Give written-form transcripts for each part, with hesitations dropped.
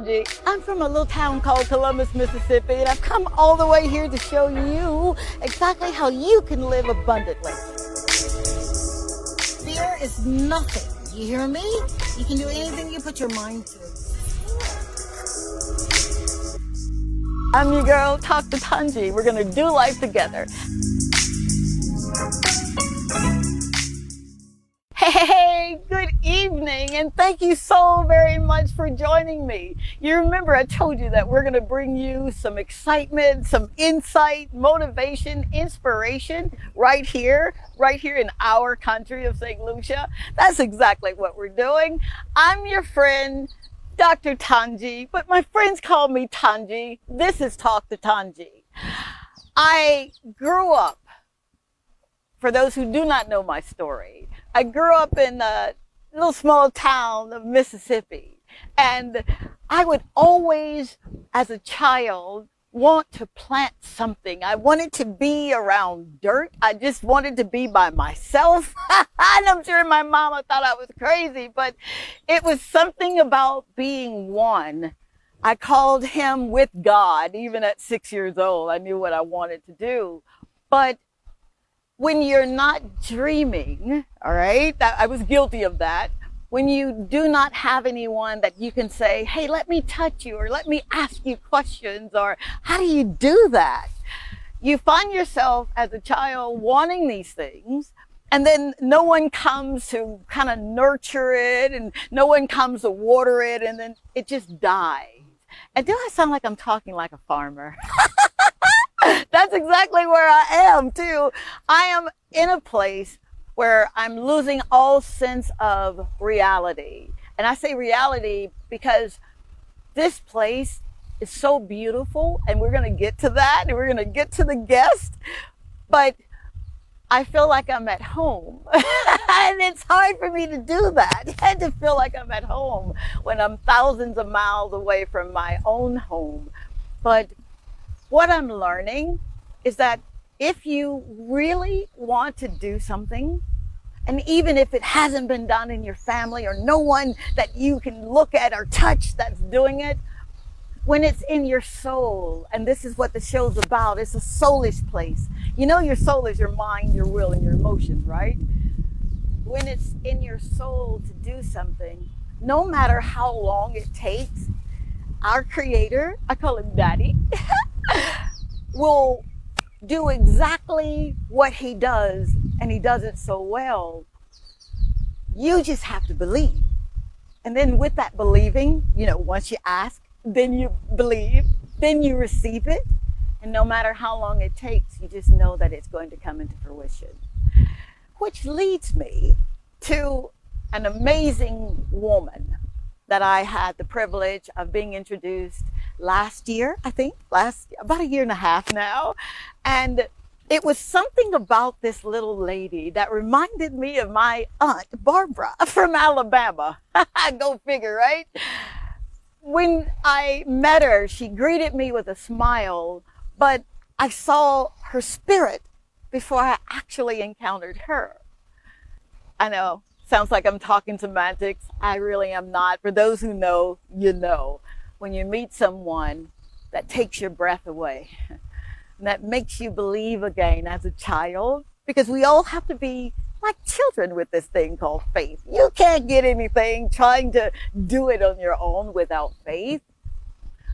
I'm from a little town called Columbus, Mississippi, and I've come all the way here to show you exactly how you can live abundantly. Fear is nothing. You hear me? You can do anything you put your mind to. I'm your girl, Talk to Tongie. We're gonna do life together. Hey, good evening, and thank you so very much for joining me. You remember I told you that we're going to bring you some excitement, some insight, motivation, inspiration right here in our country of St. Lucia. That's exactly what we're doing. I'm your friend, Dr. Tongie, but my friends call me Tongie. This is Talk to Tongie. I grew up, for those who do not know my story, I grew up in a little small town of Mississippi, and I would always, as a child, want to plant something. I wanted to be around dirt. I just wanted to be by myself. And I'm sure my mama thought I was crazy, but it was something about being one. I called him with God. Even at 6 years old, I knew what I wanted to do. But when you're not dreaming, all right, I was guilty of that. When you do not have anyone that you can say, hey, let me touch you, or let me ask you questions, or how do you do that? You find yourself as a child wanting these things, and then no one comes to kind of nurture it, and no one comes to water it, and then it just dies. And do I sound like I'm talking like a farmer? That's exactly where I am too. I am in a place where I'm losing all sense of reality. And I say reality because this place is so beautiful, and we're going to get to that, and we're going to get to the guest. But I feel like I'm at home. And it's hard for me to do that. I had to feel like I'm at home when I'm thousands of miles away from my own home. But what I'm learning is that if you really want to do something, and even if it hasn't been done in your family or no one that you can look at or touch that's doing it, when it's in your soul, and this is what the show's about, it's a soulish place. You know, your soul is your mind, your will, and your emotions, right? When it's in your soul to do something, no matter how long it takes, our creator, I call him Daddy, will do exactly what he does, and he does it so well. You just have to believe. And then with that believing, you know, once you ask, then you believe, then you receive it. And no matter how long it takes, you just know that it's going to come into fruition. Which leads me to an amazing woman that I had the privilege of being introduced last year, about a year and a half now. And it was something about this little lady that reminded me of my aunt, Barbara, from Alabama. Go figure, right? When I met her, she greeted me with a smile, but I saw her spirit before I actually encountered her. I know, sounds like I'm talking semantics. I really am not. For those who know, you know. When you meet someone that takes your breath away, and that makes you believe again as a child, because we all have to be like children with this thing called faith. You can't get anything trying to do it on your own without faith.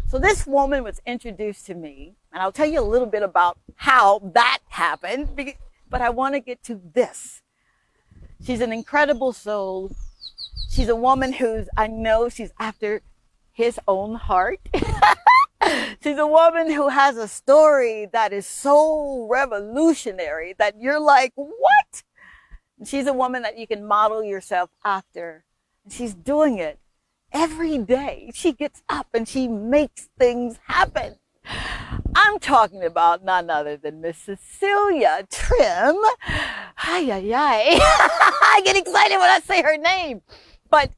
So this woman was introduced to me, and I'll tell you a little bit about how that happened, but I want to get to this. She's an incredible soul. She's a woman I know she's after his own heart. She's a woman who has a story that is so revolutionary that you're like, what? She's a woman that you can model yourself after. And she's doing it every day. She gets up and she makes things happen. I'm talking about none other than Ms.Cecelia Trim. Heeyyy. I get excited when I say her name. But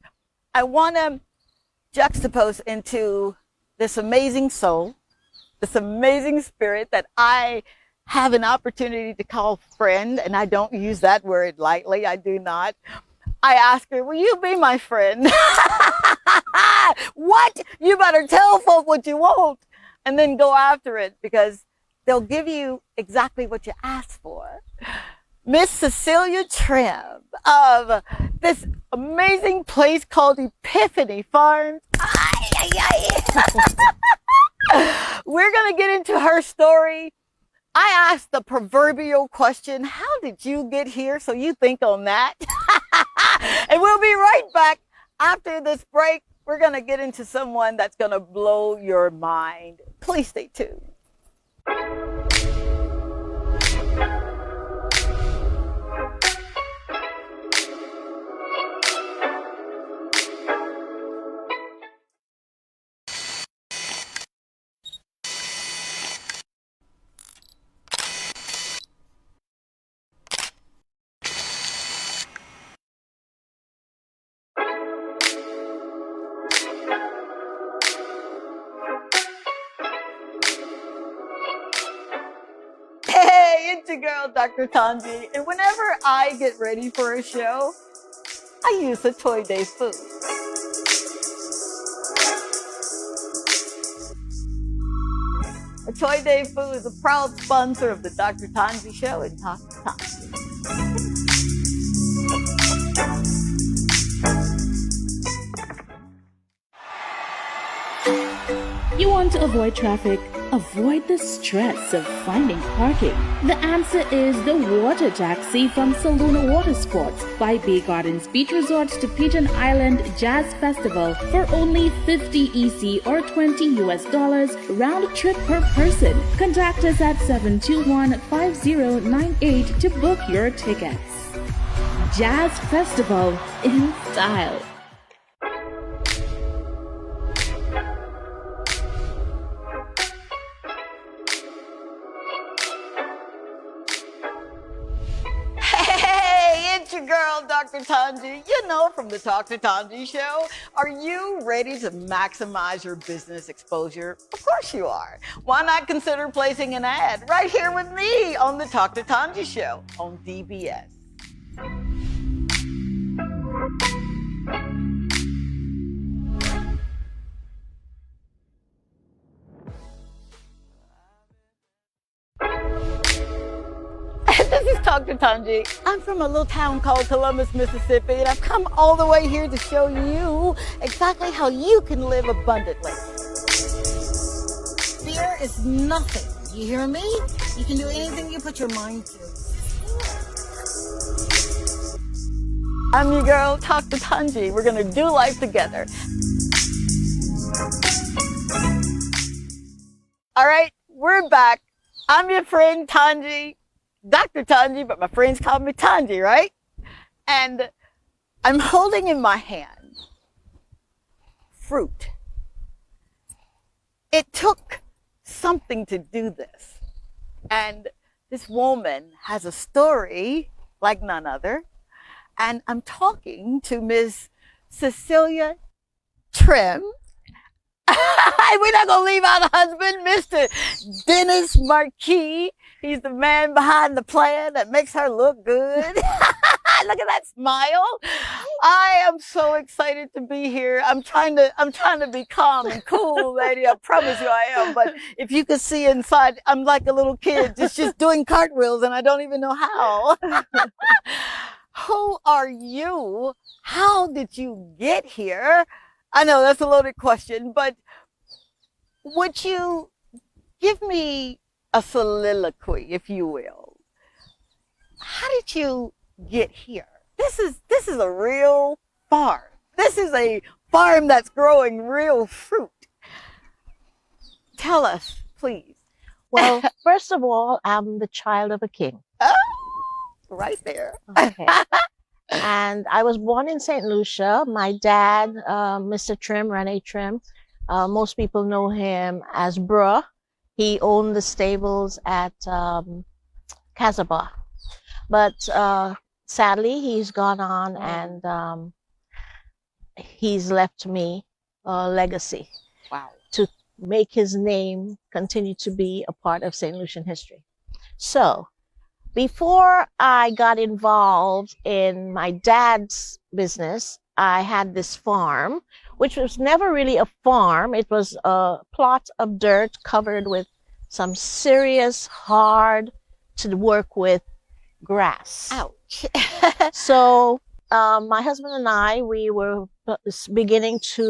I want to juxtapose into this amazing soul, this amazing spirit that I have an opportunity to call friend, and I don't use that word lightly. I do not. I asked her, will you be my friend? What? You better tell folk what you want and then go after it, because they'll give you exactly what you asked for. Ms.Cecelia Trim of this amazing place called Epiphany Farms. We're going to get into her story. I asked the proverbial question, how did you get here? So you think on that. And we'll be right back after this break. We're going to get into someone that's going to blow your mind. Please stay tuned. Hey, it's your girl, Dr. Tongie. And whenever I get ready for a show, I use a Toy Day food. A Toy Day food is a proud sponsor of the Dr. Tongie Show and Talk to Tongie. You want to avoid traffic? Avoid the stress of finding parking. The answer is the water taxi from Saluna Water Sports by Bay Gardens Beach Resorts to Pigeon Island Jazz Festival for only $50 EC or $20 US round trip per person. Contact us at 721-5098 to book your tickets. Jazz Festival in style. Your girl, Dr. Tongie, you know, from the Talk to Tongie Show. Are you ready to maximize your business exposure? Of course you are. Why not consider placing an ad right here with me on the Talk to Tongie Show on DBS? This is Dr. Tongie. I'm from a little town called Columbus, Mississippi, and I've come all the way here to show you exactly how you can live abundantly. Fear is nothing. You hear me? You can do anything you put your mind to. I'm your girl, Dr. Tongie. We're going to do life together. All right, we're back. I'm your friend, Tongie. Dr. Tongie, but my friends call me Tongie, right? And I'm holding in my hand fruit. It took something to do this. And this woman has a story like none other. And I'm talking to Ms.Cecelia Trim. We're not going to leave out a husband, Mr. Dennis Marquis. He's the man behind the plan that makes her look good. Look at that smile. I am so excited to be here. I'm trying to be calm and cool, lady. I promise you I am. But if you could see inside, I'm like a little kid just doing cartwheels and I don't even know how. Who are you? How did you get here? I know that's a loaded question, but would you give me a soliloquy, if you will? How did you get here? This is a real farm. This is a farm that's growing real fruit. Tell us, please. Well, first of all, I'm the child of a king. Oh, right there. Okay. And I was born in St. Lucia. My dad, Mr. Trim, Rene Trim, most people know him as Bruh. He owned the stables at Casabah. But sadly, he's gone on and he's left me a legacy. Wow. To make his name continue to be a part of St. Lucian history. So, before I got involved in my dad's business, I had this farm which was never really a farm. It was a plot of dirt covered with some serious, hard to work with grass. Ouch. So my husband and I, we were beginning to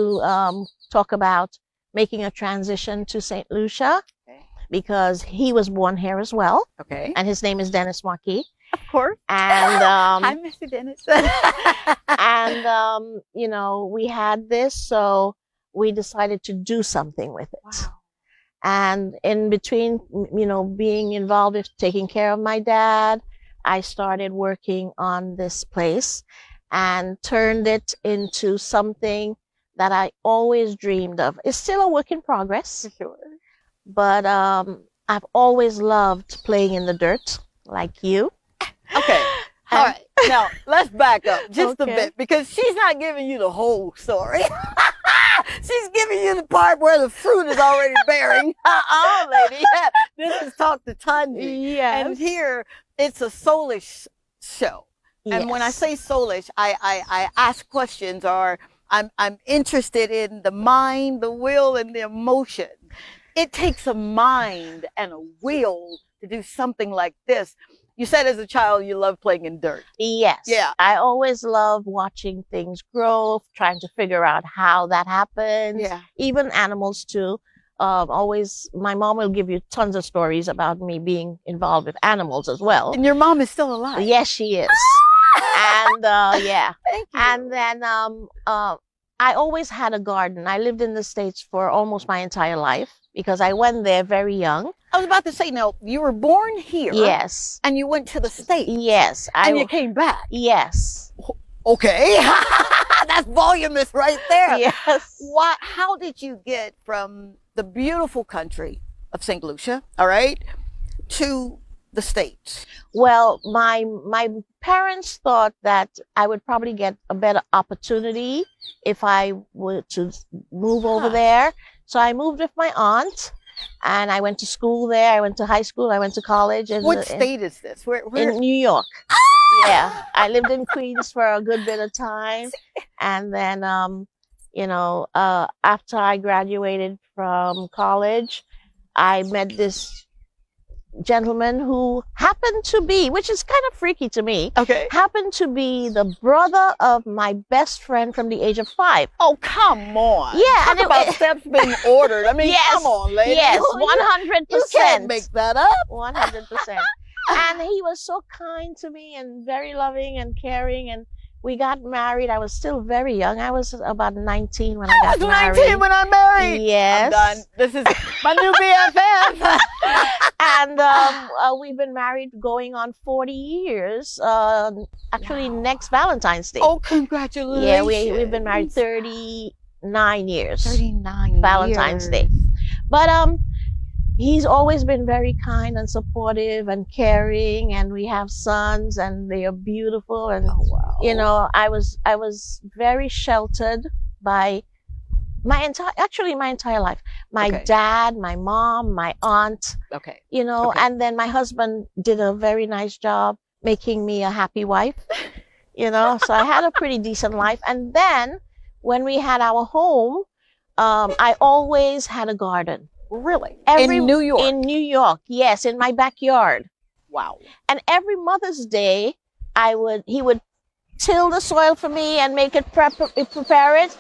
talk about making a transition to St. Lucia because he was born here as well. Okay. And his name is Dennis Marquis. Of course. And Hi, Mr. Dennis. and you know, we had this, so we decided to do something with it. Wow. And in between, you know, being involved with taking care of my dad, I started working on this place and turned it into something that I always dreamed of. It's still a work in progress. For sure. But I've always loved playing in the dirt, like you. Okay. All right. Now, let's back up just a Okay. bit because she's not giving you the whole story. She's giving you the part where the fruit is already bearing. Lady. This is Talk to Tongie. Yes. And here, it's a soulish show. And when I Yes. say soulish, I ask questions or I'm interested in the mind, the will, and the emotion. It takes a mind and a will to do something like this. You said as a child you love playing in dirt. Yes. Yeah. I always love watching things grow, trying to figure out how that happens. Yeah. Even animals too. Always, my mom will give you tons of stories about me being involved with animals as well. And your mom is still alive. Yes, she is. And yeah. Thank you. And then I always had a garden. I lived in the States for almost my entire life because I went there very young. I was about to say, now, you were born here. Yes. And you went to the States. Yes. And you came back. Yes. Okay. That's voluminous right there. Yes. Why? How did you get from the beautiful country of St. Lucia, all right, to the States? Well, my parents thought that I would probably get a better opportunity if I were to move over there. So I moved with my aunt, and I went to school there. I went to high school. I went to college. What state is this? Where? In New York. Yeah, I lived in Queens for a good bit of time, and then you know, after I graduated from college, I met this gentleman who happened to be, which is kind of freaky to me, Okay. happened to be the brother of my best friend from the age of 5. Oh, come on. Yeah, Talk and about steps being ordered. I mean, Yes, come on, lady. Yes, You 100%. can't make that up. 100%. And he was so kind to me and very loving and caring. And we got married. I was still very young. I was about 19 when I I got was married. 19 when I married. Yes. I'm done. This is my new BFF. And we've been married going on 40 years. Actually, Wow. next Valentine's Day. Oh, congratulations. Yeah, we've been married 39 years. 39 Valentine's years. Day. But he's always been very kind and supportive and caring, and we have sons and they are beautiful. And Oh, wow. you know, I was very sheltered by my entire life. My Okay. dad, my mom, my aunt, Okay. you know, Okay. and then my husband did a very nice job making me a happy wife, you know, so I had a pretty decent life. And then when we had our home, I always had a garden. Really? In New York? In New York, yes, in my backyard. Wow. And every Mother's Day, he would till the soil for me and make it prepare it.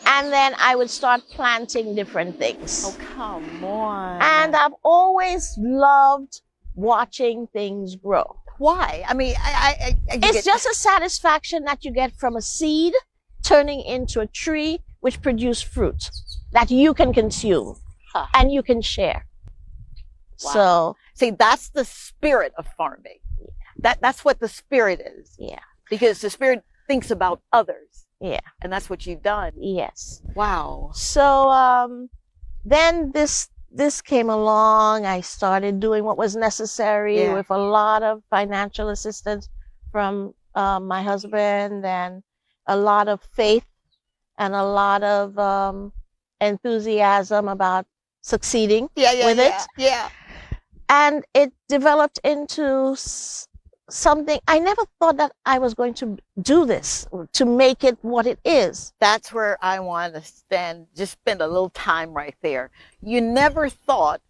And then I would start planting different things. Oh, come on. And I've always loved watching things grow. why? I mean, It's just a satisfaction that you get from a seed turning into a tree which produce fruit that you can consume and you can share. Wow. So, see, that's the spirit of farming. That's what the spirit is. yeah, Because the spirit thinks about others. yeah, And that's what you've done. yes. Wow. So, then this came along. I started doing what was necessary Yeah. with a lot of financial assistance from my husband, and a lot of faith and a lot of enthusiasm about succeeding Yeah, with it. Yeah. And it developed into something, I never thought that I was going to do this, to make it what it is. That's where I want to just spend a little time right there. You never thought.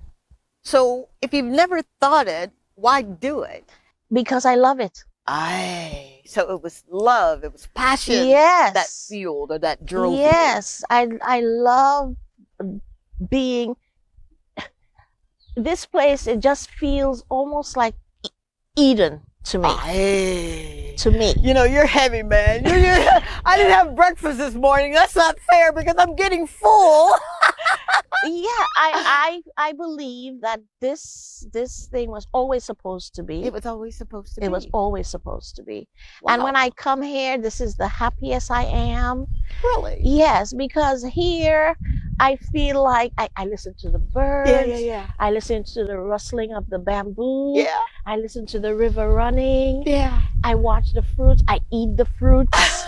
So if you've never thought it, why do it? Because I love it. So it was love, it was passion Yes. that fueled or that drove you. Yes, I love being, this place, it just feels almost like Eden to me. To me. You know, you're heavy, man. I didn't have breakfast this morning. That's not fair because I'm getting full. Yeah, I believe that this thing was always supposed to be. It was always supposed to be. It was always supposed to be. Wow. And when I come here, this is the happiest I am. Really? Yes, because here I feel like I listen to the birds. Yeah. I listen to the rustling of the bamboo. Yeah. I listen to the river running. Yeah. I watch the fruits. I eat the fruits.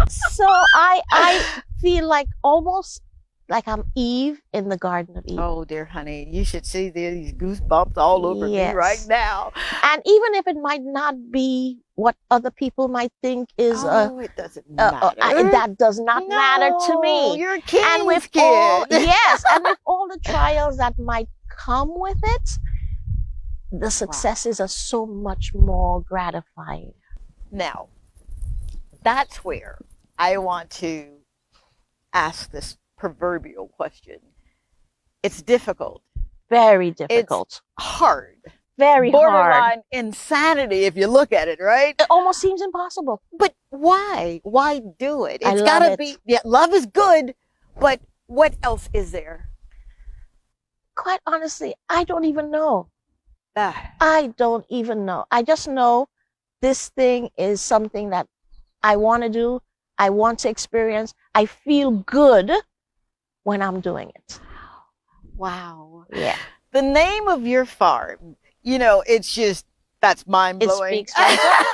So I feel like almost like I'm Eve in the Garden of Eden. Oh, dear honey, you should see these goosebumps all over me right now. And even if it might not be what other people might think is it doesn't matter. that does not matter to me. You're a king's And with kid. all, yes, and with all the trials that might come with it, the successes are so much more gratifying. Now, that's where I want to ask this proverbial question. It's difficult. Very difficult. It's hard. Very hard. Borderline insanity if you look at it, right? It almost seems impossible. But why? Why do it? I It's love gotta it. be, yeah, love is good, but what else is there? Quite honestly, I don't even know. Ah, I don't even know. I just know this thing is something that I want to do. I want to experience. I feel good when I'm doing it. wow. Yeah. The name of your farm, you know, it's just, that's mind-blowing. It speaks for itself.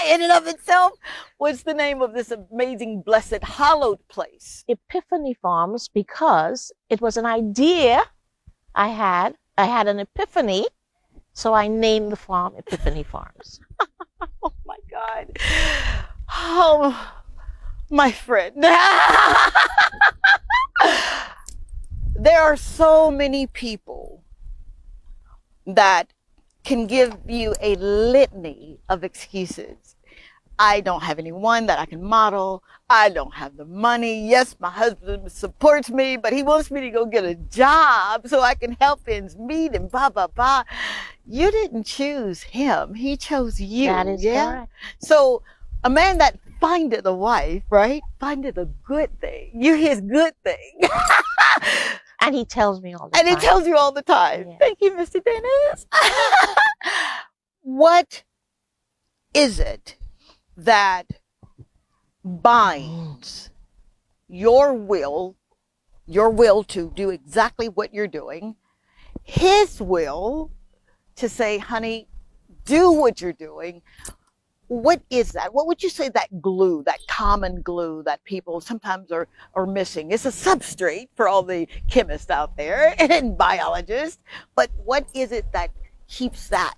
In and of itself. What's the name of this amazing, blessed, hallowed place? Epiphany Farms, because it was an idea I had. I had an epiphany, so I named the farm Epiphany Farms. Oh my God. Oh, my friend. There are so many people that can give you a litany of excuses. I don't have anyone that I can model. I don't have the money. Yes, my husband supports me, but he wants me to go get a job so I can help ends meet and blah, blah, blah. You didn't choose him. He chose you. That is correct. So a man that findeth a wife, right? Findeth a good thing. You're his good thing. And he tells me all the time. And he tells you all the time. Yeah. Thank you, Mr. Dennis. What is it that binds your will to do exactly what you're doing, his will to say, honey, do what you're doing? What is that? What would you say that glue, that common glue that people sometimes are missing? It's a substrate for all the chemists out there and biologists, but what is it that keeps that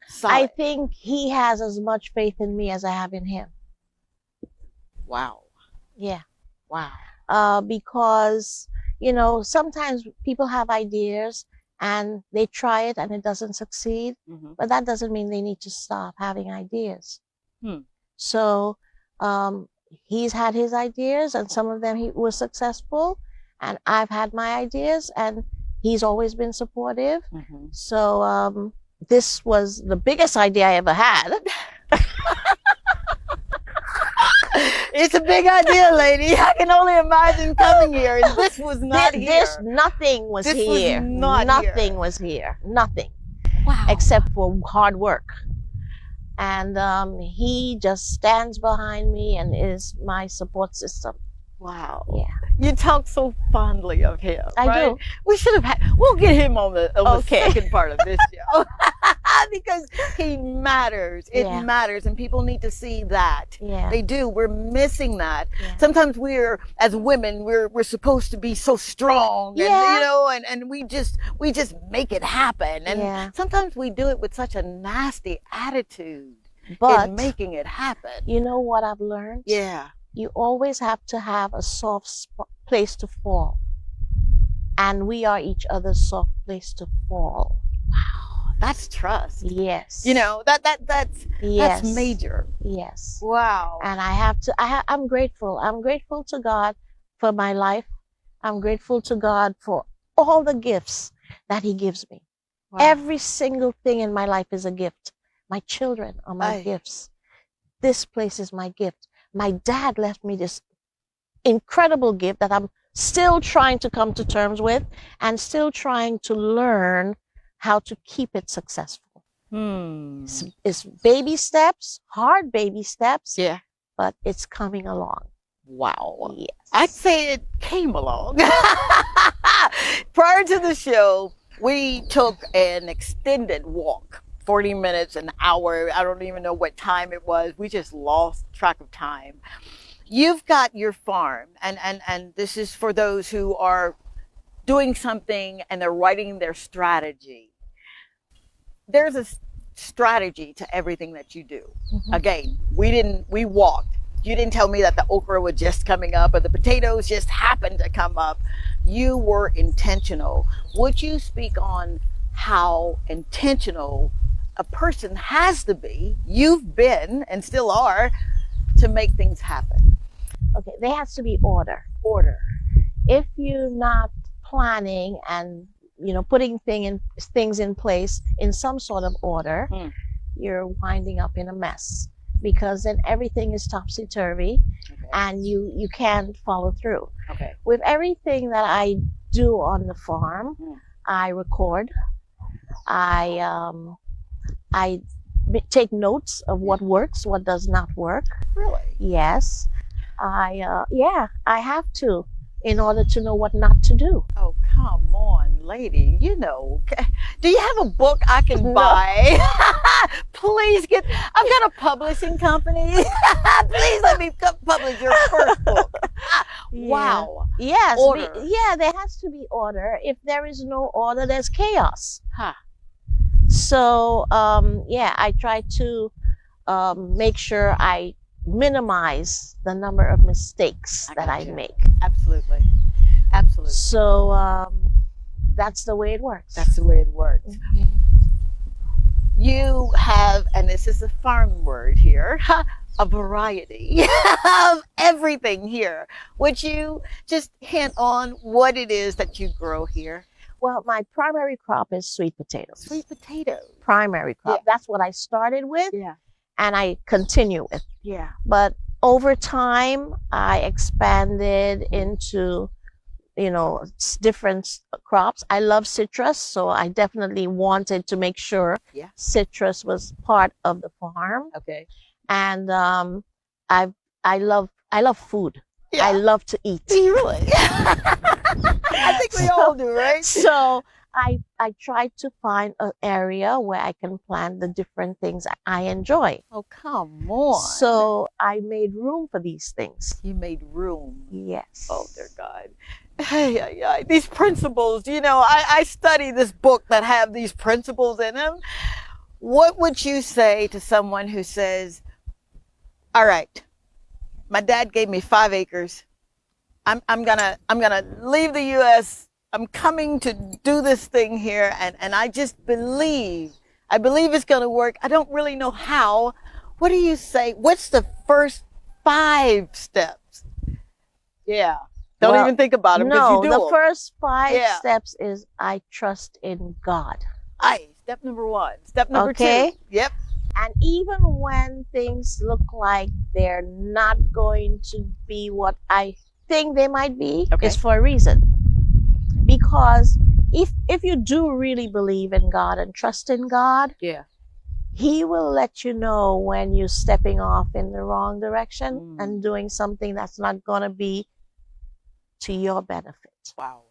solid? I think he has as much faith in me as I have in him. Wow. Yeah. Wow. Because, you know, sometimes people have ideas and they try it and it doesn't succeed, but that doesn't mean they need to stop having ideas. So he's had his ideas and some of them he was successful, and I've had my ideas and he's always been supportive. So this was the biggest idea I ever had. It's a big idea, lady. I can only imagine coming here. And this was not here. Nothing was This here. was not Nothing here. was here. Nothing. Wow. Except for hard work. And he just stands behind me and is my support system. Wow. Yeah. You talk so fondly of him. I right? do. We should have we'll get him on the Okay. second part of this show. Because he matters. It Yeah. matters, and people need to see that. Yeah. They do. We're missing that. Yeah. Sometimes we're, as women, we're supposed to be so strong, and Yeah. and we just make it happen. And Yeah. sometimes we do it with such a nasty attitude But in making it happen. you know what I've learned? Yeah. You always have to have a soft place to fall. And we are each other's soft place to fall. That's trust. Yes. You know, that's Yes. major. Yes. Wow. And I'm grateful. I'm grateful to God for my life. I'm grateful to God for all the gifts that he gives me. Wow. Every single thing in my life is a gift. My children are my gifts. This place is my gift. My dad left me this incredible gift that I'm still trying to come to terms with and still trying to learn how to keep it successful. It's baby steps, hard baby steps, Yeah. but it's coming along. Wow. Yes. I'd say it came along. Prior to the show, we took an extended walk, 40 minutes, an hour. I don't even know what time it was. We just lost track of time. You've got your farm, and this is for those who are doing something and they're writing their strategy. There's a strategy to everything that you do. Again, we walked. You didn't tell me that the okra was just coming up or the potatoes just happened to come up. You were intentional. Would you speak on how intentional a person has to be, you've been and still are, to make things happen? Okay, there has to be order. If you're not planning and putting things in place in some sort of order, you're winding up in a mess, because then everything is topsy-turvy and you can't follow through. With everything that I do on the farm, I record. I take notes of what works, what does not work. Really? Yes. I have to, in order to know what not to do. Oh, come on, lady. Do you have a book I can No. buy? Please I've got a publishing company. Please let me publish your first book. Wow. Yes. Order. There has to be order. If there is no order, there's chaos. Huh. So, I try to make sure I minimize the number of mistakes that I make. Absolutely. So, that's the way it works. That's the way it works. You have, and this is a farm word here, a variety of everything here. Would you just hint on what it is that you grow here? Well, my primary crop is sweet potatoes. Sweet potatoes. Primary crop. Yeah. That's what I started with. Yeah. And I continue with. Yeah. But over time, I expanded into, different crops. I love citrus, so I definitely wanted to make sure citrus was part of the farm. Okay. And I love food. Yeah. I love to eat. Do you really? I think we all do, right? So I try to find an area where I can plant the different things I enjoy. Oh, come on. So I made room for these things. You made room. Yes. Oh, dear God. Hey, these principles, I study this book that have these principles in them. What would you say to someone who says, all right, my dad gave me 5 acres. I'm gonna leave the U.S. I'm coming to do this thing here, and I just believe it's gonna work. I don't really know how. What do you say? What's the first 5 steps? Yeah. Don't even think about it, because you do. No, the first 5 Yeah. steps is I trust in God. Step number 1. Step number 2. Yep. And even when things look like they're not going to be what I think they might be, it's for a reason. Because if you do really believe in God and trust in God, He will let you know when you're stepping off in the wrong direction and doing something that's not going to be to your benefit. Wow.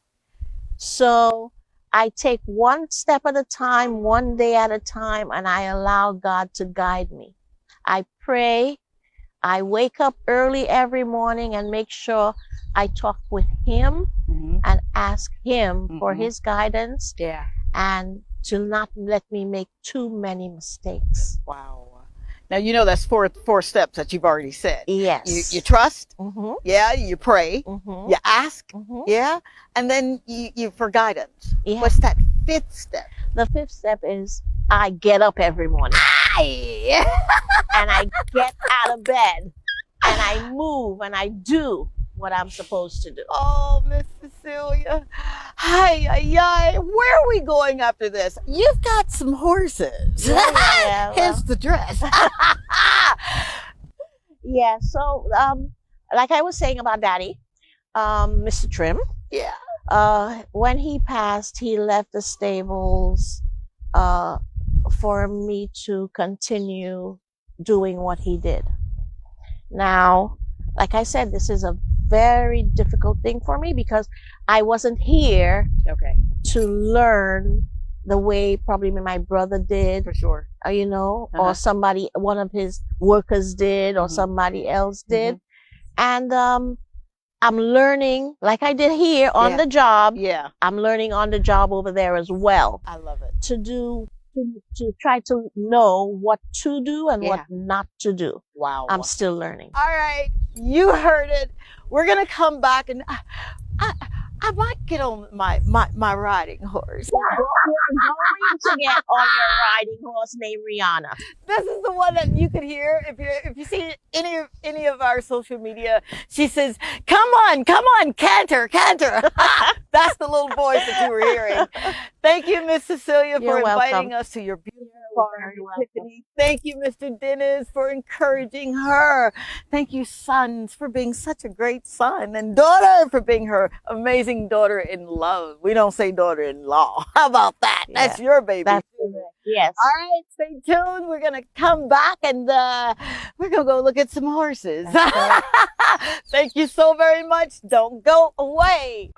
So I take one step at a time, one day at a time, and I allow God to guide me. I pray. I wake up early every morning and make sure I talk with Him and ask Him for His guidance. Yeah. And to not let me make too many mistakes. Wow. Now, you know, that's four steps that you've already said. Yes. You trust. Mm-hmm. Yeah. You pray. Mm-hmm. You ask. Mm-hmm. Yeah. And then you for guidance. Yeah. What's that fifth step? The fifth step is I get up every morning. And I get out of bed and I move and I do what I'm supposed to do. Oh, Miss Cecelia. Hi. Where are we going after this? You've got some horses. Yeah, Hence the dress. Yeah, so like I was saying about Daddy, Mr. Trim. Yeah. When he passed, he left the stables for me to continue doing what he did. Now, like I said, this is a very difficult thing for me because I wasn't here to learn the way probably my brother did, For sure. you know, or somebody, one of his workers did, or somebody else did. And I'm learning, like I did here on the job. Yeah. I'm learning on the job over there as well. I love it. To try to know what to do and what not to do. Wow. I'm still learning. All right. You heard it. We're going to come back and I might get on my riding horse. You're going to get on your riding horse named Rihanna. This is the one that you could hear if you see any of our social media. She says, "Come on, canter." That's the little voice that you were hearing. Thank you, Ms. Cecelia, for inviting us to your beautiful farm, Tiffany. Thank you, Mr. Dennis, for encouraging her. Thank you, sons, for being such a great son, and daughter for being her amazing daughter-in-law. We don't say daughter-in-law. How about that? Yeah. That's your baby. That's correct. Yes. All right, stay tuned. We're going to come back and we're going to go look at some horses. Thank you so very much. Don't go away.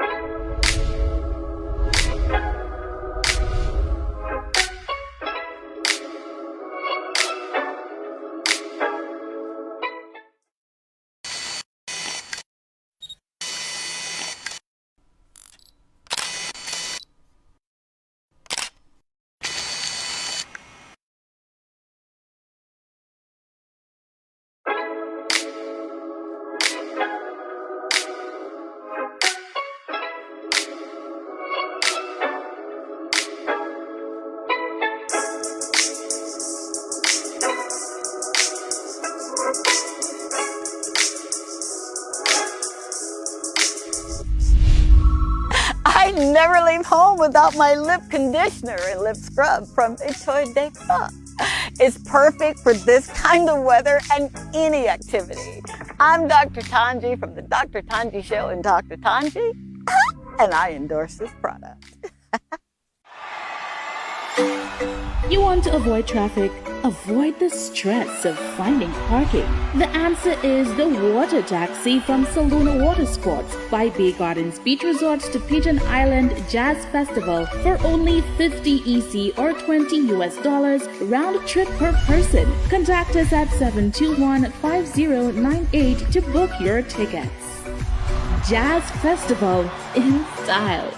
I never leave home without my lip conditioner and lip scrub from Ep.8. It's perfect for this kind of weather and any activity. I'm Dr. Tongie from the Dr. Tongie Show and Dr. Tongie, and I endorse this product. You want to avoid traffic? Avoid the stress of finding parking? The answer is the water taxi from Saluna Water Sports by Bay Gardens Beach Resorts to Pigeon Island Jazz Festival for only $50 EC or $20 round trip per person. Contact us at 721-5098 to book your tickets. Jazz Festival in style.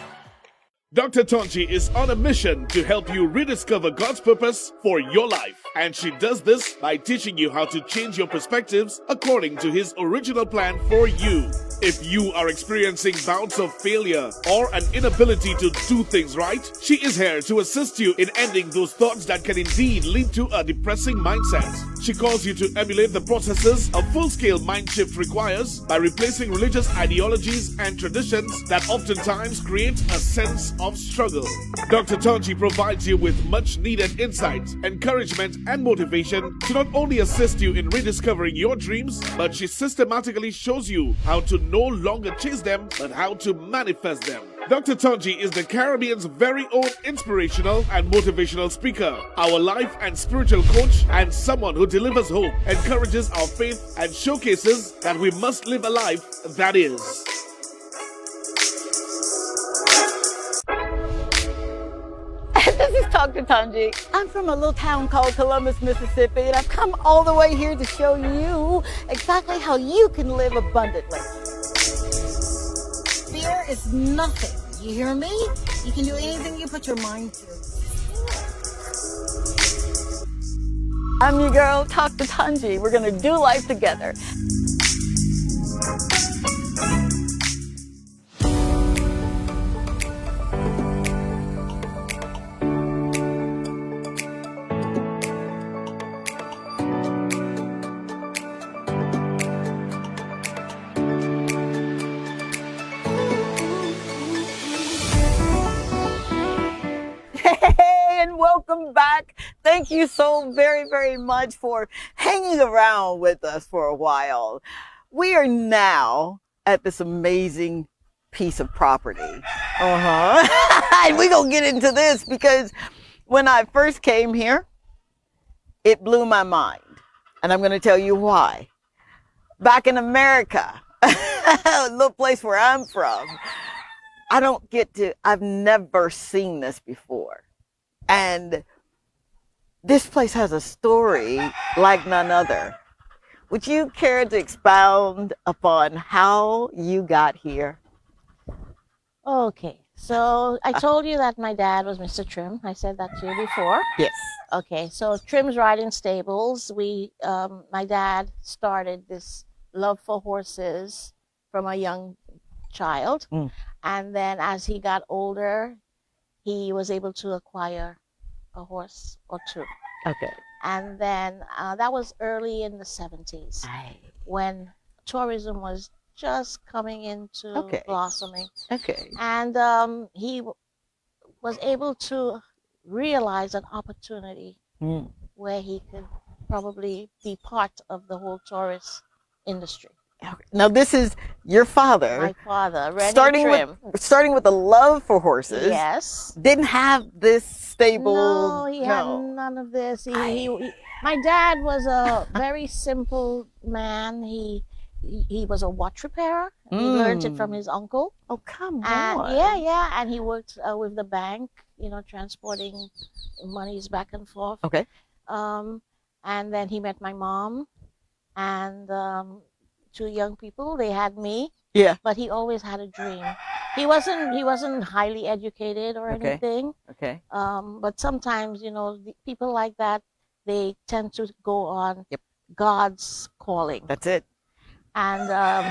Dr. Tongie is on a mission to help you rediscover God's purpose for your life. And she does this by teaching you how to change your perspectives according to His original plan for you. If you are experiencing bouts of failure or an inability to do things right, she is here to assist you in ending those thoughts that can indeed lead to a depressing mindset. She calls you to emulate the processes a full-scale mind shift requires by replacing religious ideologies and traditions that oftentimes create a sense of struggle. Dr. Tongie provides you with much needed insight, encouragement, and motivation to not only assist you in rediscovering your dreams, but she systematically shows you how to no longer chase them, but how to manifest them. Dr. Tongie is the Caribbean's very own inspirational and motivational speaker, our life and spiritual coach, and someone who delivers hope, encourages our faith, and showcases that we must live a life that is. Dr. Tongie. I'm from a little town called Columbus, Mississippi, and I've come all the way here to show you exactly how you can live abundantly. Fear is nothing. You hear me? You can do anything you put your mind to. I'm your girl, Dr. Tongie. We're going to do life together. Hey, and welcome back. Thank you so very, very much for hanging around with us for a while. We are now at this amazing piece of property. And we're going to get into this because when I first came here, it blew my mind. And I'm going to tell you why. Back in America, a little place where I'm from, I've never seen this before. And this place has a story like none other. Would you care to expound upon how you got here? Okay, so I told you that my dad was Mr. Trim. I said that to you before. Yes. Okay, so Trim's Riding Stables. My dad started this love for horses from a young child. And then as he got older, he was able to acquire a horse or two. Okay. And then that was early in the 70s when tourism was just coming into blossoming. Okay. And he was able to realize an opportunity where he could probably be part of the whole tourist industry. Now this is your father. My father, Rennie Trim. Starting with a love for horses. Yes. Didn't have this stable. No, he had none of this. My dad was a very simple man. He was a watch repairer. He learned it from his uncle. Oh, come on. Yeah. And he worked with the bank, transporting monies back and forth. Okay. And then he met my mom and two young people. They had me. Yeah. But he always had a dream. He wasn't highly educated or anything. Okay. But sometimes, people like that, they tend to go on God's calling. That's it. And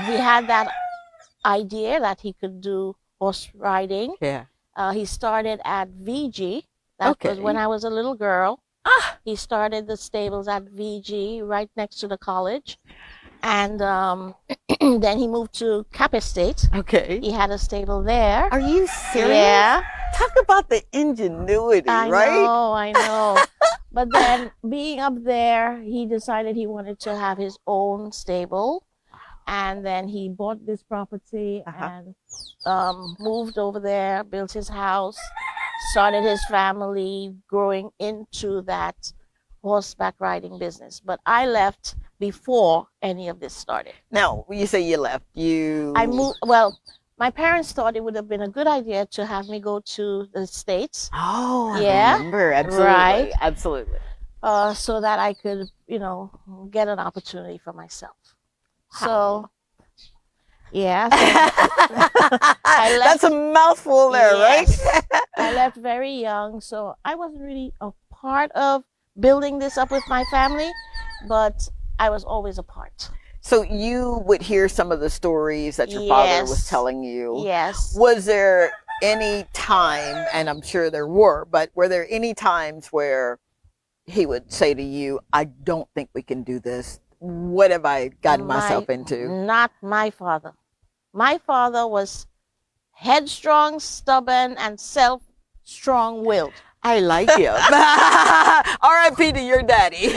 he had that idea that he could do horse riding. Yeah. He started at VG. That was when I was a little girl. He started the stables at VG right next to the college. And then he moved to Cap Estate. Okay. He had a stable there. Are you serious? Yeah. Talk about the ingenuity, right? I know. But then being up there, he decided he wanted to have his own stable. And then he bought this property and moved over there, built his house, started his family, growing into that horseback riding business. But I left before any of this started. Now, when you say you left, I moved. Well, my parents thought it would have been a good idea to have me go to the States. Oh, yeah. I remember. Absolutely. Right. Absolutely. So that I could, get an opportunity for myself. So, yeah. I left, that's a mouthful there, right? I left very young, so I wasn't really a part of building this up with my family, but I was always a part. So you would hear some of the stories that your father was telling you. Yes. Was there any time, and I'm sure there were, but were there any times where he would say to you, I don't think we can do this? What have I gotten myself into? Not my father. My father was headstrong, stubborn, and strong-willed. I like him. R.I.P. to your daddy.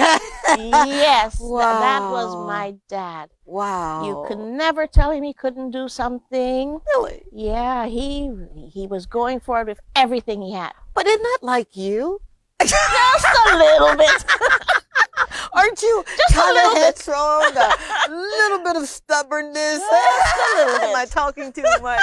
Yes, wow. That was my dad. Wow. You could never tell him he couldn't do something. Really? Yeah, he was going for it with everything he had. But isn't that like you? Just a little bit. Aren't you just kind of headstrong? A little bit of stubbornness? Just a little bit. Am I talking too much?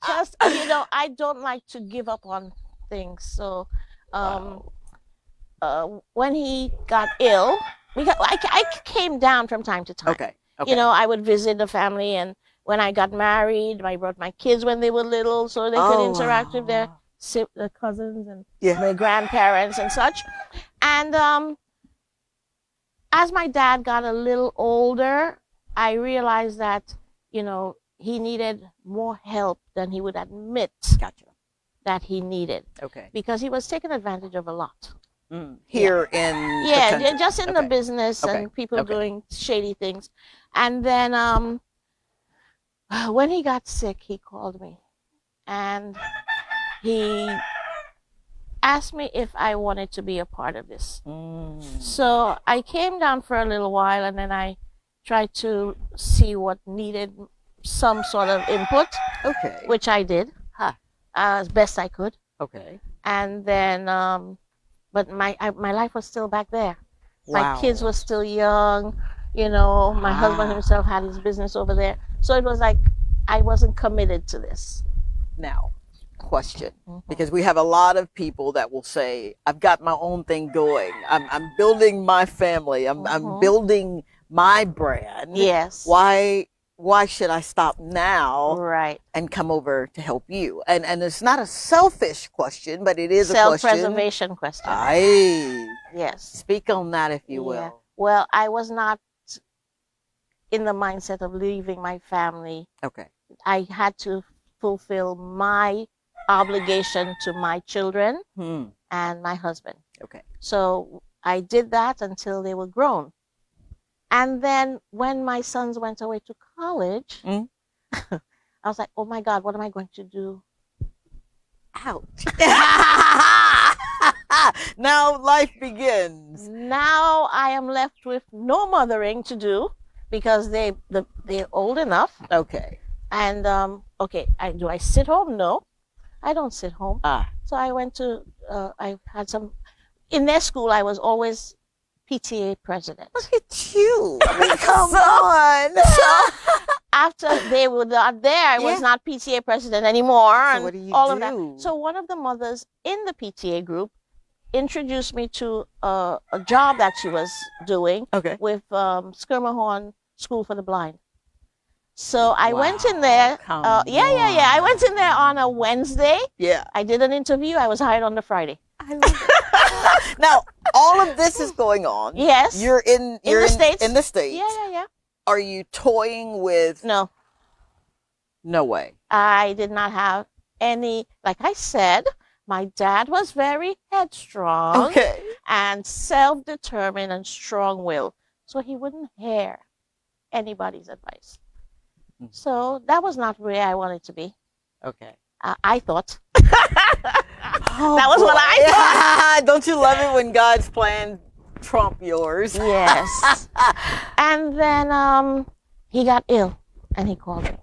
Just, I don't like to give up on things. So, Wow. when he got ill, I came down from time to time. Okay. You know, I would visit the family, and when I got married, I brought my kids when they were little so they could interact with their cousins and my grandparents and such. And as my dad got a little older, I realized that, you know, he needed more help than he would admit that he needed. Okay. Because he was taken advantage of a lot. Here in the country. Just in the business and people doing shady things. And then when he got sick, he called me and he asked me if I wanted to be a part of this. So I came down for a little while, and then I tried to see what needed some sort of input, which I did as best I could. And then, but my life was still back there. My kids were still young. You know, my husband himself had his business over there. So it was like I wasn't committed to this. Now, question, because we have a lot of people that will say, I've got my own thing going. I'm building my family. I'm building my brand. Yes. Why should I stop now and come over to help you? And it's not a selfish question, but it is a question. Self-preservation question. Yes. Speak on that, if you will. Well, I was not in the mindset of leaving my family. I had to fulfill my obligation to my children and my husband. So I did that until they were grown. And then when my sons went away to college, I was like, oh my God, what am I going to do? Ouch. Now life begins. Now I am left with no mothering to do because they're old enough. And do I sit home? No, I don't sit home. So I went to I had some in their school. I was always PTA president. Look at you. I mean, come on. So after they were not there, I was not PTA president anymore. So and what do you all do? of that. So one of the mothers in the PTA group introduced me to a job that she was doing with Skirmahorn School for the Blind. So I went in there. I went in there on a Wednesday. I did an interview. I was hired on the Friday. I love it. Now, all of this is going on. Yes. You're in the States. In the States. Yeah. Are you toying with? No. No way. I did not have any. Like I said, my dad was very headstrong and self-determined and strong-willed. So he wouldn't hear anybody's advice. So that was not where I wanted to be. I thought. That was what I thought. Don't you love it when God's plan trump yours? Yes. And then he got ill and he called me.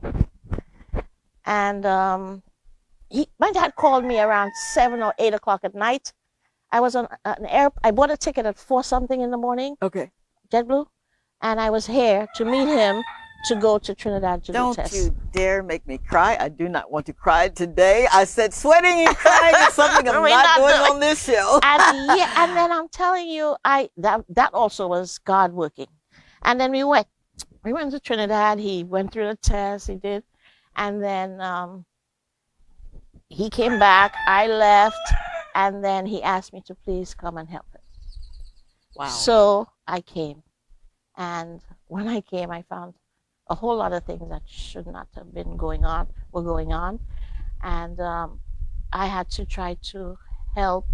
And my dad called me around 7 or 8 o'clock at night. I was on I bought a ticket at 4 something in the morning. JetBlue. And I was here to meet him to go to Trinidad to do tests. Don't you dare make me cry. I do not want to cry today. I said sweating and crying is something I'm not doing on this show. And then I'm telling you, that also was God working. And then we went to Trinidad. He went through the test. He did. And then he came back. I left. And then he asked me to please come and help him. Wow. So I came. And when I came, I found a whole lot of things that should not have been going on were going on. And I had to try to help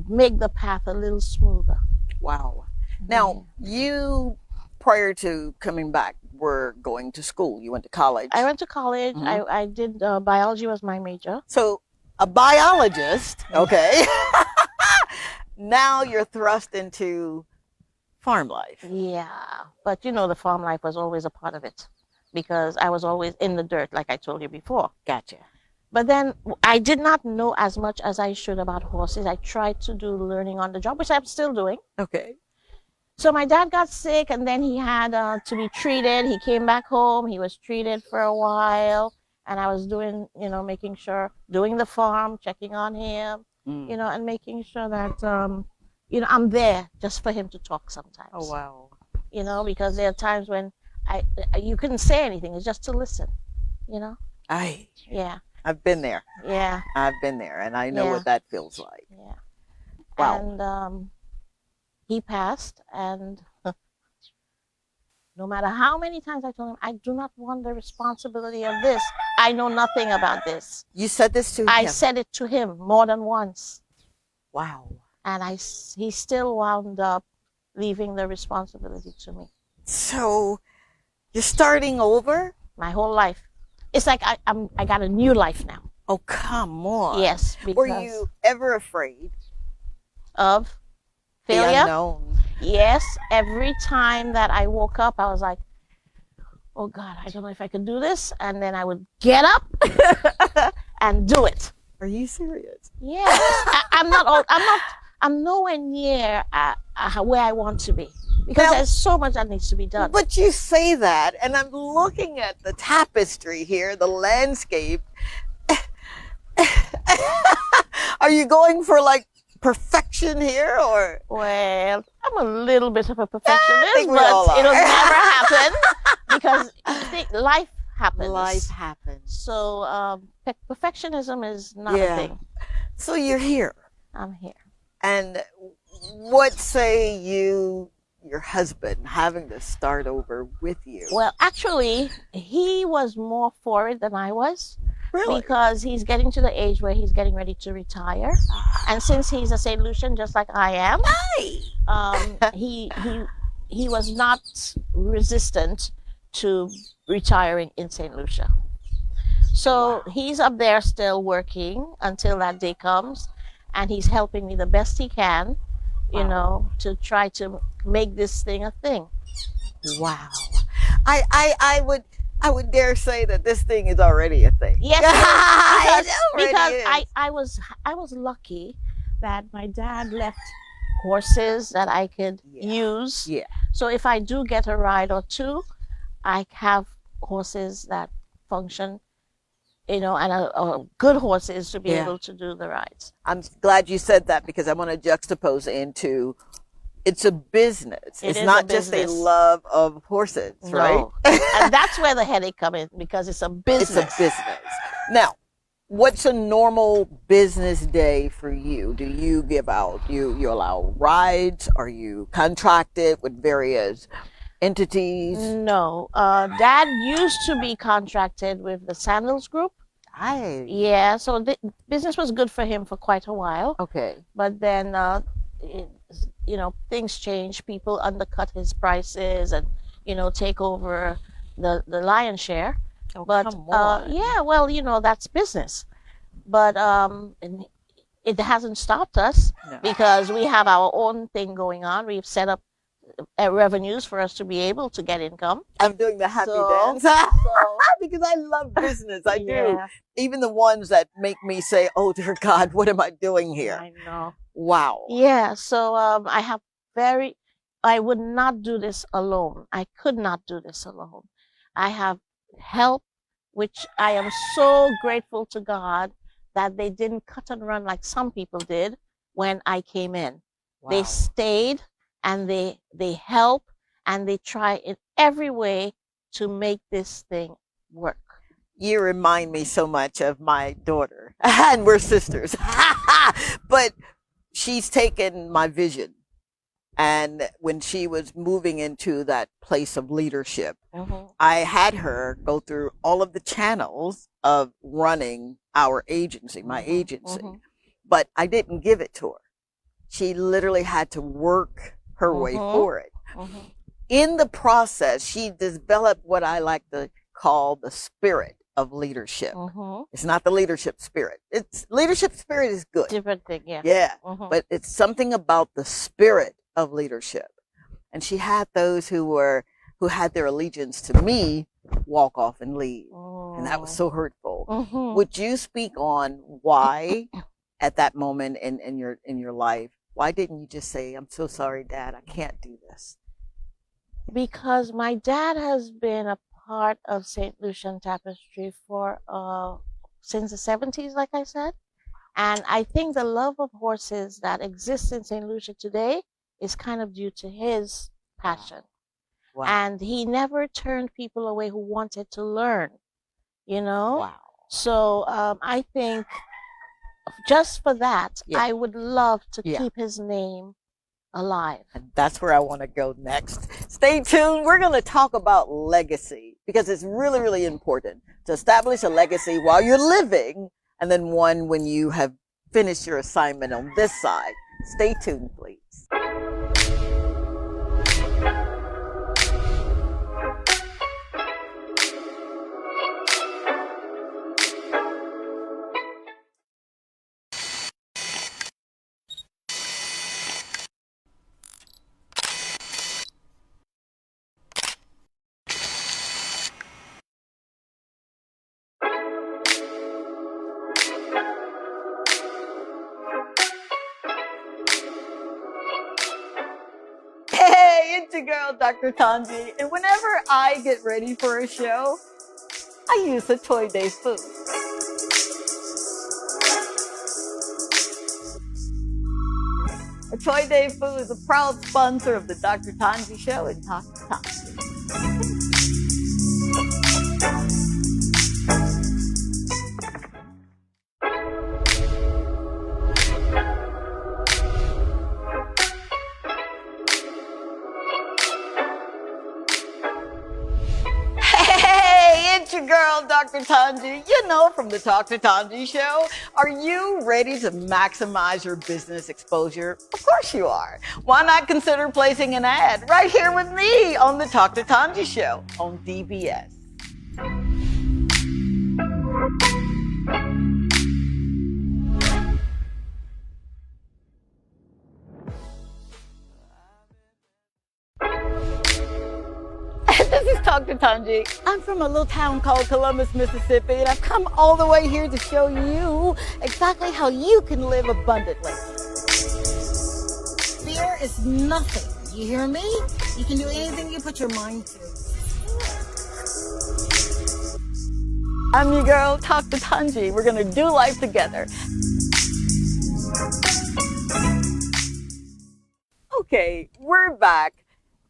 make the path a little smoother. Wow. Now, you, prior to coming back, were going to school. You went to college. I went to college. I did biology was my major. So a biologist, now you're thrust into farm life. Yeah, but you know, the farm life was always a part of it because I was always in the dirt, like I told you before. Gotcha. But then I did not know as much as I should about horses. I tried to do learning on the job, which I'm still doing. So my dad got sick, and then he had to be treated. He came back home. He was treated for a while, and I was doing, making sure, doing the farm, checking on him, and making sure that, I'm there just for him to talk sometimes. Oh, wow. Because there are times when you couldn't say anything. It's just to listen, Yeah. I've been there. Yeah. I've been there, and I know Yeah. what that feels like. Yeah. Wow. And he passed, and no matter how many times I told him, I do not want the responsibility of this. I know nothing about this. You said this to him? I said it to him more than once. Wow. And he still wound up leaving the responsibility to me. So you're starting over? My whole life. It's like I got a new life now. Oh, come on. Yes. Were you ever afraid of failure? The unknown. Yes. Every time that I woke up, I was like, oh God, I don't know if I can do this. And then I would get up and do it. Are you serious? Yes. I'm nowhere near where I want to be, because there's so much that needs to be done. But you say that, and I'm looking at the tapestry here, the landscape. Are you going for like perfection here, or? Well, I'm a little bit of a perfectionist, think we but all are. it'll never happen because life happens. Life happens. So perfectionism is not a thing. So you're here. I'm here. And what say your husband having to start over with you? Well, actually, he was more for it than I was. Really? Because he's getting to the age where he's getting ready to retire. And since he's a St. Lucian, just like I am, he was not resistant to retiring in St. Lucia. So he's up there still working until that day comes, and he's helping me the best he can, to try to make this thing a thing. Wow. I would dare say that this thing is already a thing. Yes, because I was lucky that my dad left horses that I could use. Yeah. So if I do get a ride or two, I have horses that function, and good horses to be able to do the rides. I'm glad you said that, because I want to juxtapose into it's a business. It's not just a love of horses, right? And that's where the headache comes in, because it's a business. It's a business. Now, what's a normal business day for you? Do you give out, you allow rides? Are you contracted with various entities? No. Dad used to be contracted with the Sandals Group. Yeah, so the business was good for him for quite a while. Okay. But then, things change. People undercut his prices and, take over the lion's share. Oh, but come on. yeah, well, that's business. But it hasn't stopped us because we have our own thing going on. We've set up revenues for us to be able to get income. I'm doing the happy dance because I love business. I do. Even the ones that make me say, "Oh dear God, what am I doing here?" I know. Wow. Yeah. So I would not do this alone. I could not do this alone. I have help, which I am so grateful to God that they didn't cut and run like some people did when I came in. Wow. They stayed and they help and they try in every way to make this thing work. You remind me so much of my daughter, and we're sisters, but she's taken my vision. And when she was moving into that place of leadership, I had her go through all of the channels of running our agency, my agency, but I didn't give it to her. She literally had to work her way for it. In the process, she developed what I like to call the spirit of leadership. It's not the leadership spirit. It's leadership spirit is good. Different thing, yeah. Yeah, but it's something about the spirit of leadership. And she had those who had their allegiance to me walk off and leave. And that was so hurtful. Would you speak on why at that moment in your life, why didn't you just say, "I'm so sorry, Dad, I can't do this"? Because my dad has been a part of St. Lucian tapestry for since the 70s, like I said. And I think the love of horses that exists in St. Lucia today is kind of due to his passion. Wow. And he never turned people away who wanted to learn, you know? Wow. So I think just for that, Yeah. I would love to Yeah. keep his name alive. And that's where I want to go next. Stay tuned. We're going to talk about legacy because it's really, really important to establish a legacy while you're living and then one when you have finished your assignment on this side. Stay tuned, please. Hey, it's your girl, Dr. Tongie. And whenever I get ready for a show, I use a Toy Day food. A Toy Day food is a proud sponsor of the Dr. Tongie Show and Talk to Tongie. Hey, it's your girl, Dr. Tongie. You know, from the Talk to Tongie Show. Are you ready to maximize your business exposure? Of course you are. Why not consider placing an ad right here with me on the Talk to Tongie Show on DBS? This is Talk to Tongie. I'm from a little town called Columbus, Mississippi, and I've come all the way here to show you exactly how you can live abundantly. Fear is nothing. You hear me? You can do anything you put your mind to. I'm your girl, Talk to Tongie. We're going to do life together. Okay, we're back.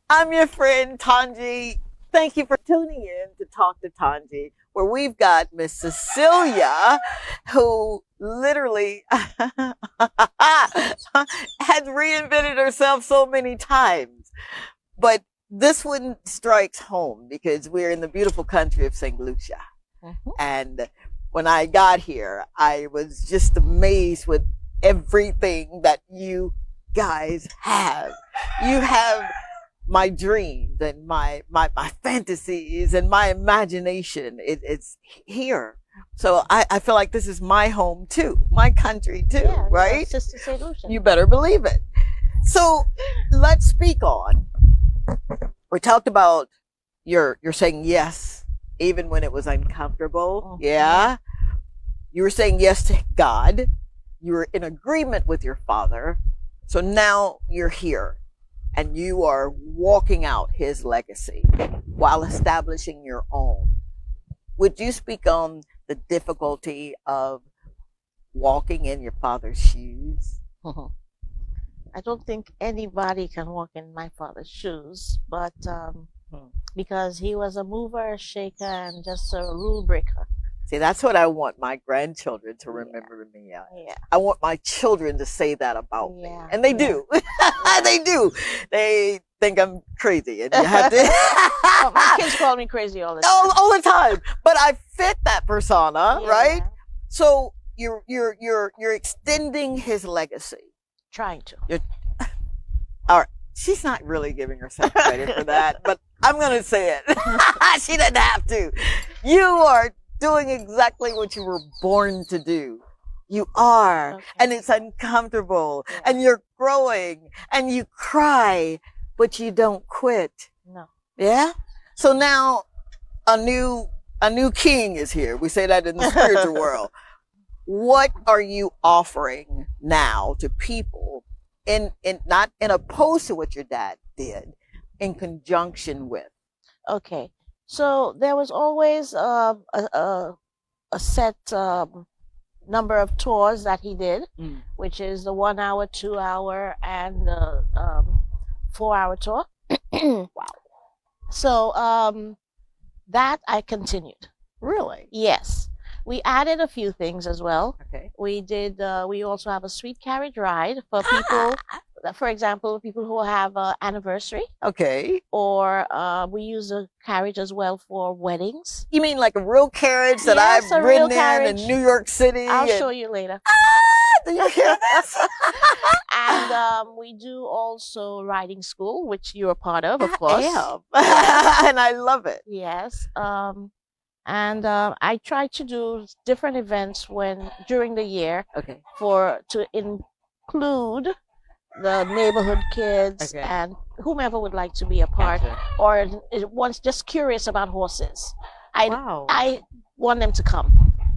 I'm your friend, Tongie. Thank you for tuning in to Talk to Tongie, where we've got Ms.Cecelia, who literally has reinvented herself so many times. But this one strikes home because we're in the beautiful country of St. Lucia. Mm-hmm. And when I got here, I was just amazed with everything that you guys have. You have my dreams and my fantasies and my imagination. It's here. So I feel like this is my home too, my country too, yeah, right? Sister St. Lucia. You better believe it. So let's speak on. We talked about you're saying yes, even when it was uncomfortable. Mm-hmm. Yeah. You were saying yes to God. You were in agreement with your Father. So now you're here. And you are walking out his legacy while establishing your own. Would you speak on the difficulty of walking in your father's shoes? I don't think anybody can walk in my father's shoes, but because he was a mover, a shaker, and just a rule breaker. See, that's what I want my grandchildren to remember me. Yeah. I want my children to say that about me. And they do. They do. They think I'm crazy. And you have to Oh, my kids call me crazy all the time. All the time. But I fit that persona, right? So you're extending his legacy. Trying to. All right. She's not really giving herself credit for that, but I'm going to say it. She didn't have to. You are doing exactly what you were born to do. You are. Okay. And it's uncomfortable. Yeah. And you're growing. And you cry, but you don't quit. No. Yeah? So now a new king is here. We say that in the spiritual world. What are you offering now to people in not in opposed to what your dad did, in conjunction with? Okay. So there was always a set number of tours that he did, which is the 1 hour, 2 hour, and the 4 hour tour. Wow. So that I continued. Really? Yes. We added a few things as well. Okay. We did. We also have a sweet carriage ride for people. For example, people who have an anniversary, Okay. or we use a carriage as well for weddings. You mean like a real carriage that Yes, I've a real ridden carriage. in New York City? I'll show you later. Do you hear this? And we do also riding school, which you're a part of course. I am. And I love it. Yes. And I try to do different events during the year Okay. to include the neighborhood kids Okay. and whomever would like to be a part, Gotcha. or one's just curious about horses. Wow. I want them to come.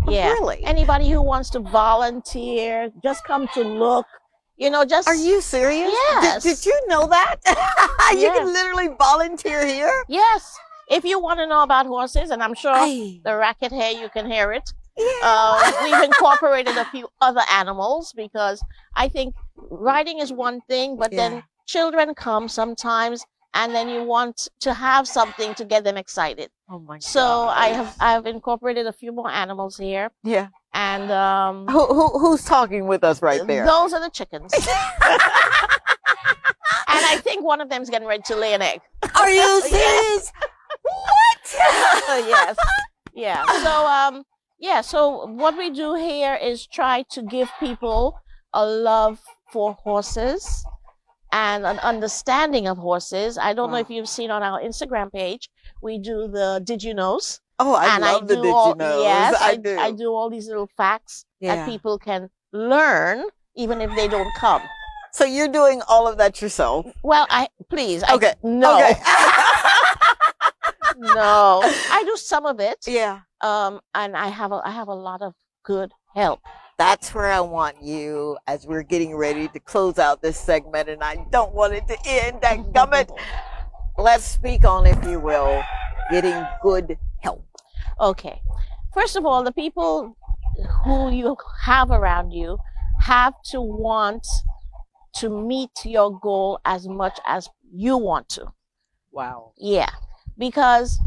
Yeah. Really? Anybody who wants to volunteer, just come to look. Just. Are you serious? Yes. Did you know that? You Yes. can literally volunteer here? Yes. If you want to know about horses, and I'm sure Aye. the racket hair, you can hear it. Yeah. We've incorporated a few other animals because I think riding is one thing, but Yeah. then children come sometimes, and then you want to have something to get them excited. Oh my God. So I've incorporated a few more animals here, Yeah. and Who's talking with us right there? those are the chickens. And I think one of them is getting ready to lay an egg. Are you serious? What? Yes. Yeah. So what we do here is try to give people a love for horses and an understanding of horses. I don't know if you've seen on our Instagram page, we do the Did You Knows? Oh, I love the Did You Know. Yes, I do. I do all these little facts Yeah. that people can learn even if they don't come. So you're doing all of that yourself? Well, okay. No. Okay. No. I do some of it. Yeah. And I have a lot of good help. That's where I want you as we're getting ready to close out this segment, and I don't want it to end. That gummit. Let's speak on, if you will, getting good help. Okay. First of all, the people who you have around you have to want to meet your goal as much as you want to. Wow. Yeah. Because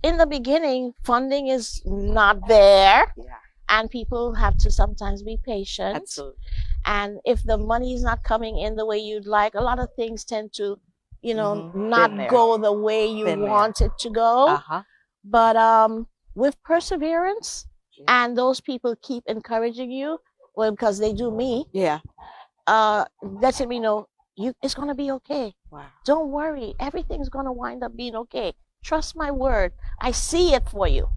in the beginning, funding is not there. Yeah. And people have to sometimes be patient. Absolutely. And if the money is not coming in the way you'd like, a lot of things tend to, Been not there. go the way you Been there. want it to go. Uh-huh. But with perseverance, and those people keep encouraging you, well, because they do me, Yeah. letting me know it's going to be okay. Wow. Don't worry. Everything's going to wind up being okay. Trust my word. I see it for you.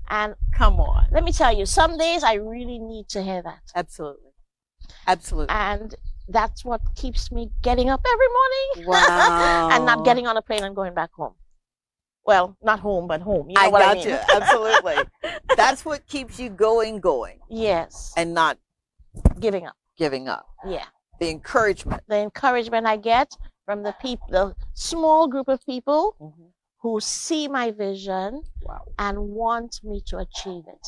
And Come on. let me tell you, some days I really need to hear that. Absolutely. Absolutely. And that's what keeps me getting up every morning. Wow. And not getting on a plane and going back home. Well, not home, but home. You know I what got I mean? you. Absolutely. That's what keeps you going, Yes. and not Giving up. giving up. Yeah. The encouragement. The encouragement I get from the small group of people who see my vision Wow. and want me to achieve it.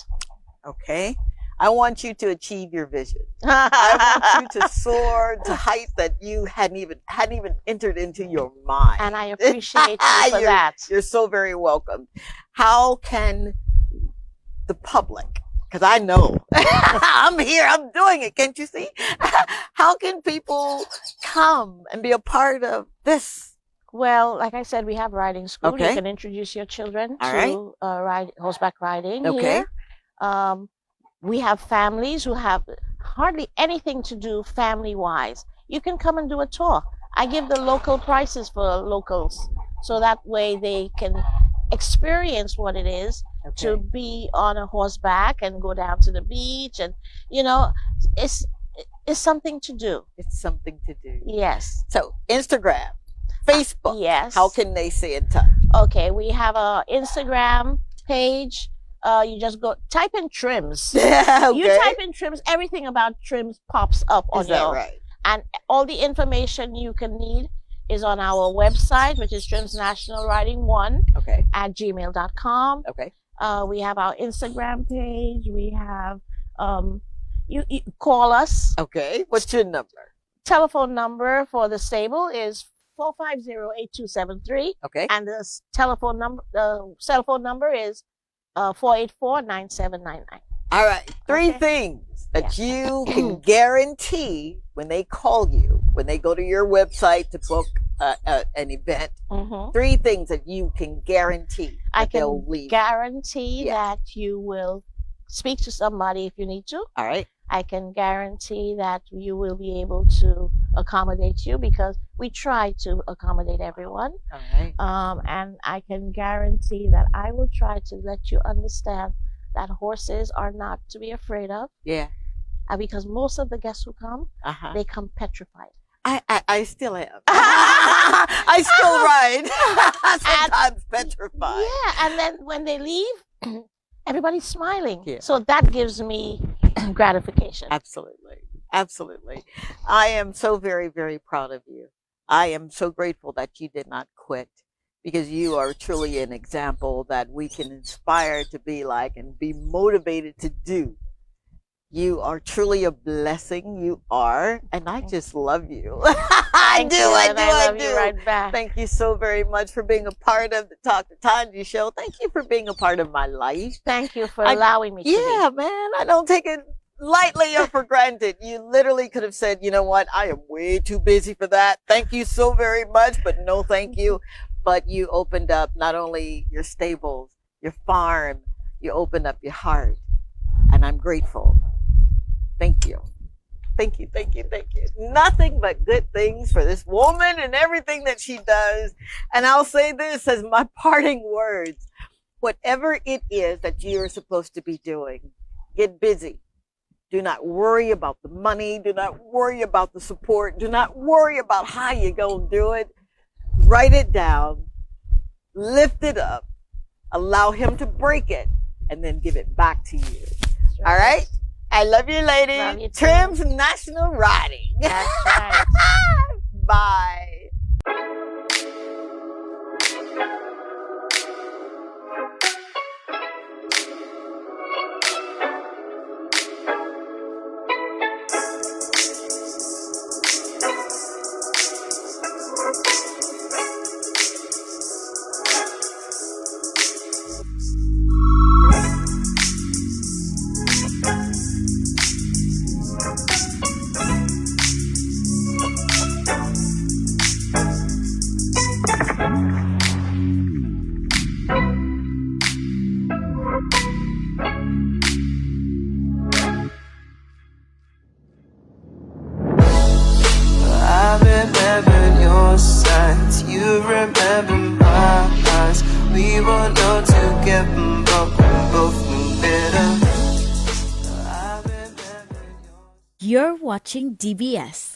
Okay. I want you to achieve your vision. I want you to soar to heights that you hadn't even entered into your mind. And I appreciate you for that. You're so very welcome. How can the public, because I know I'm here, I'm doing it, can't you see? How can people come and be a part of this? Well, like I said, we have riding school. Okay. You can introduce your children All to horseback riding Okay. here. We have families who have hardly anything to do family-wise. You can come and do a tour. I give the local prices for locals, so that way they can experience what it is to be on a horseback and go down to the beach. And, it's something to do. It's something to do. Yes. So Instagram, Facebook. Yes. How can they stay in touch? Okay, we have a Instagram page. You just type in trims. Okay. You type in trims, everything about trims pops up on Is that your, right? and all the information you can need is on our website, which is trimsnationalwriting1 Okay. at gmail.com. Okay. We have our Instagram page. We have, you call us. Okay. What's your number? Telephone number for the stable is 450-8273. Okay. And the cell phone number is 484-9799. All right. Three Okay. things that you can guarantee when they call you, when they go to your website to book an event. Mm-hmm. Three things that you can guarantee I that they'll can leave. guarantee Yeah. that you will speak to somebody if you need to. All right. I can guarantee that you will be able to accommodate you because we try to accommodate everyone. All right. And I can guarantee that I will try to let you understand that horses are not to be afraid of. Yeah. Because most of the guests who come, Uh-huh. they come petrified. I still am. I still ride. Sometimes petrified. Yeah, and then when they leave, everybody's smiling. Yeah. So that gives me gratification. Absolutely. Absolutely. I am so very, very proud of you. I am so grateful that you did not quit because you are truly an example that we can inspire to be like and be motivated to do. You are truly a blessing. You are. And I just love you. I do. And I love you right back. Thank you so very much for being a part of the Talk to Tongie show. Thank you for being a part of my life. Thank you for allowing me to Yeah, man. I don't take it lightly or for granted. You literally could have said, you know what? I am way too busy for that. Thank you so very much, but no thank you. But you opened up not only your stables, your farm, you opened up your heart. And I'm grateful. Thank you. Thank you, thank you, thank you. Nothing but good things for this woman and everything that she does. And I'll say this as my parting words. Whatever it is that you're supposed to be doing, get busy. Do not worry about the money. Do not worry about the support. Do not worry about how you're going to do it. Write it down. Lift it up. Allow him to break it and then give it back to you. All right? I love you, lady. Love you too. Trim's National Riding. That's right. Bye. I remember your signs, you remember my eyes. We were known to get but we both knew better. I remember your You're watching DBS.